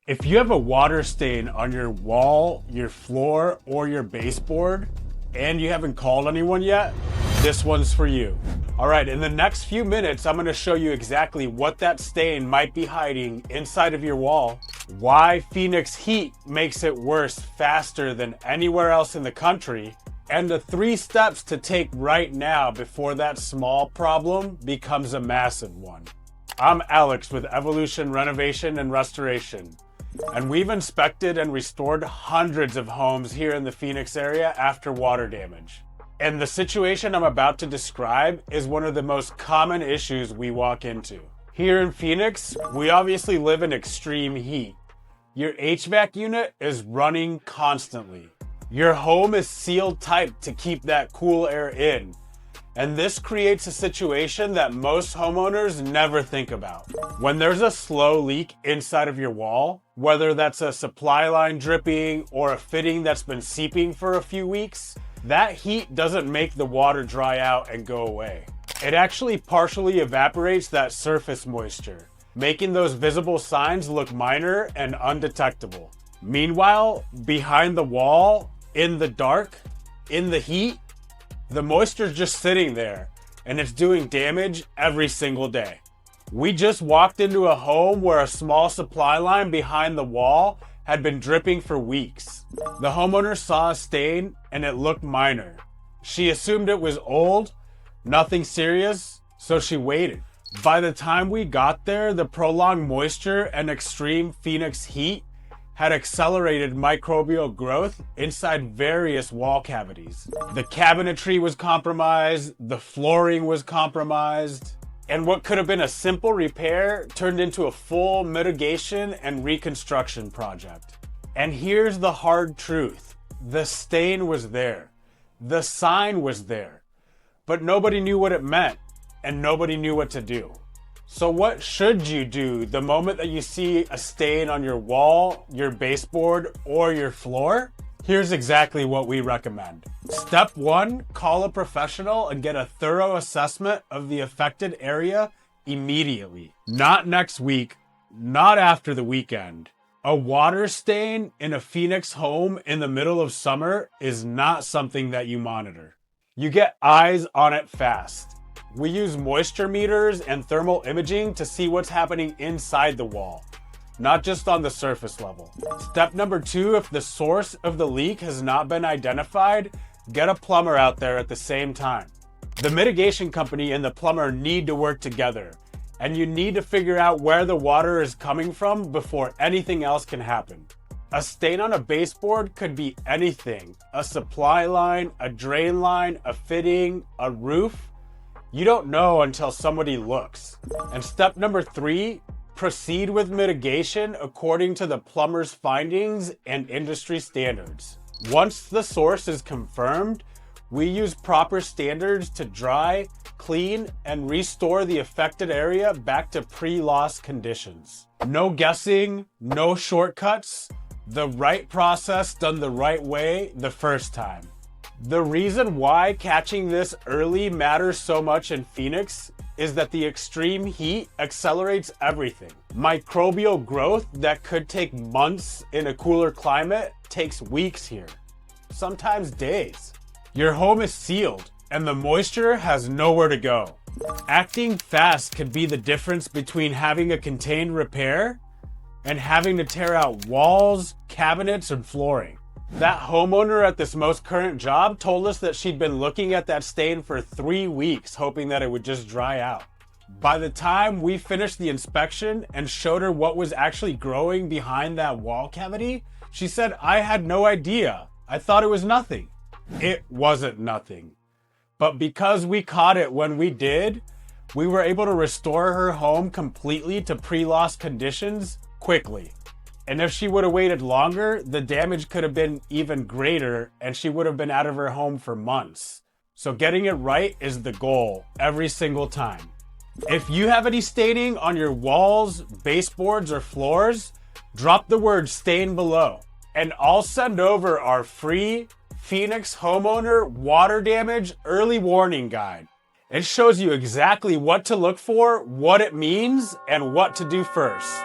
If you have a water stain on your wall, your floor, or your baseboard, and you haven't called anyone yet, this one's for you. All right, in the next few minutes, I'm gonna show you exactly what that stain might be hiding inside of your wall, why Phoenix heat makes it worse faster than anywhere else in the country, and the 3 steps to take right now before that small problem becomes a massive one. I'm Alex with Evolution Renovation and Restoration, and we've inspected and restored hundreds of homes here in the Phoenix area after water damage. And the situation I'm about to describe is one of the most common issues we walk into. Here in Phoenix, we obviously live in extreme heat. Your HVAC unit is running constantly. Your home is sealed tight to keep that cool air in. And this creates a situation that most homeowners never think about. When there's a slow leak inside of your wall, whether that's a supply line dripping or a fitting that's been seeping for a few weeks, that heat doesn't make the water dry out and go away. It actually partially evaporates that surface moisture, making those visible signs look minor and undetectable. Meanwhile, behind the wall, in the dark, in the heat, the moisture's just sitting there, and it's doing damage every single day. We just walked into a home where a small supply line behind the wall had been dripping for weeks. The homeowner saw a stain and it looked minor. She assumed it was old, nothing serious, so she waited. By the time we got there, the prolonged moisture and extreme Phoenix heat had accelerated microbial growth inside various wall cavities. The cabinetry was compromised, the flooring was compromised, and what could have been a simple repair turned into a full mitigation and reconstruction project. And here's the hard truth. The stain was there. The sign was there. But nobody knew what it meant, and nobody knew what to do. So what should you do the moment that you see a stain on your wall, your baseboard, or your floor? Here's exactly what we recommend. Step 1, call a professional and get a thorough assessment of the affected area immediately. Not next week, not after the weekend. A water stain in a Phoenix home in the middle of summer is not something that you monitor. You get eyes on it fast. We use moisture meters and thermal imaging to see what's happening inside the wall, not just on the surface level. Step number 2, if the source of the leak has not been identified, get a plumber out there at the same time. The mitigation company and the plumber need to work together, and you need to figure out where the water is coming from before anything else can happen. A stain on a baseboard could be anything: a supply line, a drain line, a fitting, a roof. You don't know until somebody looks. And step number 3, proceed with mitigation according to the plumber's findings and industry standards. Once the source is confirmed, we use proper standards to dry, clean, and restore the affected area back to pre-loss conditions. No guessing, no shortcuts, the right process done the right way the first time. The reason why catching this early matters so much in Phoenix is that the extreme heat accelerates everything. Microbial growth that could take months in a cooler climate takes weeks here, sometimes days. Your home is sealed and the moisture has nowhere to go. Acting fast could be the difference between having a contained repair and having to tear out walls, cabinets, and flooring. That homeowner at this most current job told us that she'd been looking at that stain for 3 weeks, hoping that it would just dry out. By the time we finished the inspection and showed her what was actually growing behind that wall cavity, she said, "I had no idea. I thought it was nothing." It wasn't nothing. But because we caught it when we did, we were able to restore her home completely to pre-loss conditions quickly. And if she would have waited longer, the damage could have been even greater and she would have been out of her home for months. So getting it right is the goal every single time. If you have any staining on your walls, baseboards, or floors, drop the word stain below and I'll send over our free Phoenix homeowner water damage early warning guide. It shows you exactly what to look for, what it means, and what to do first.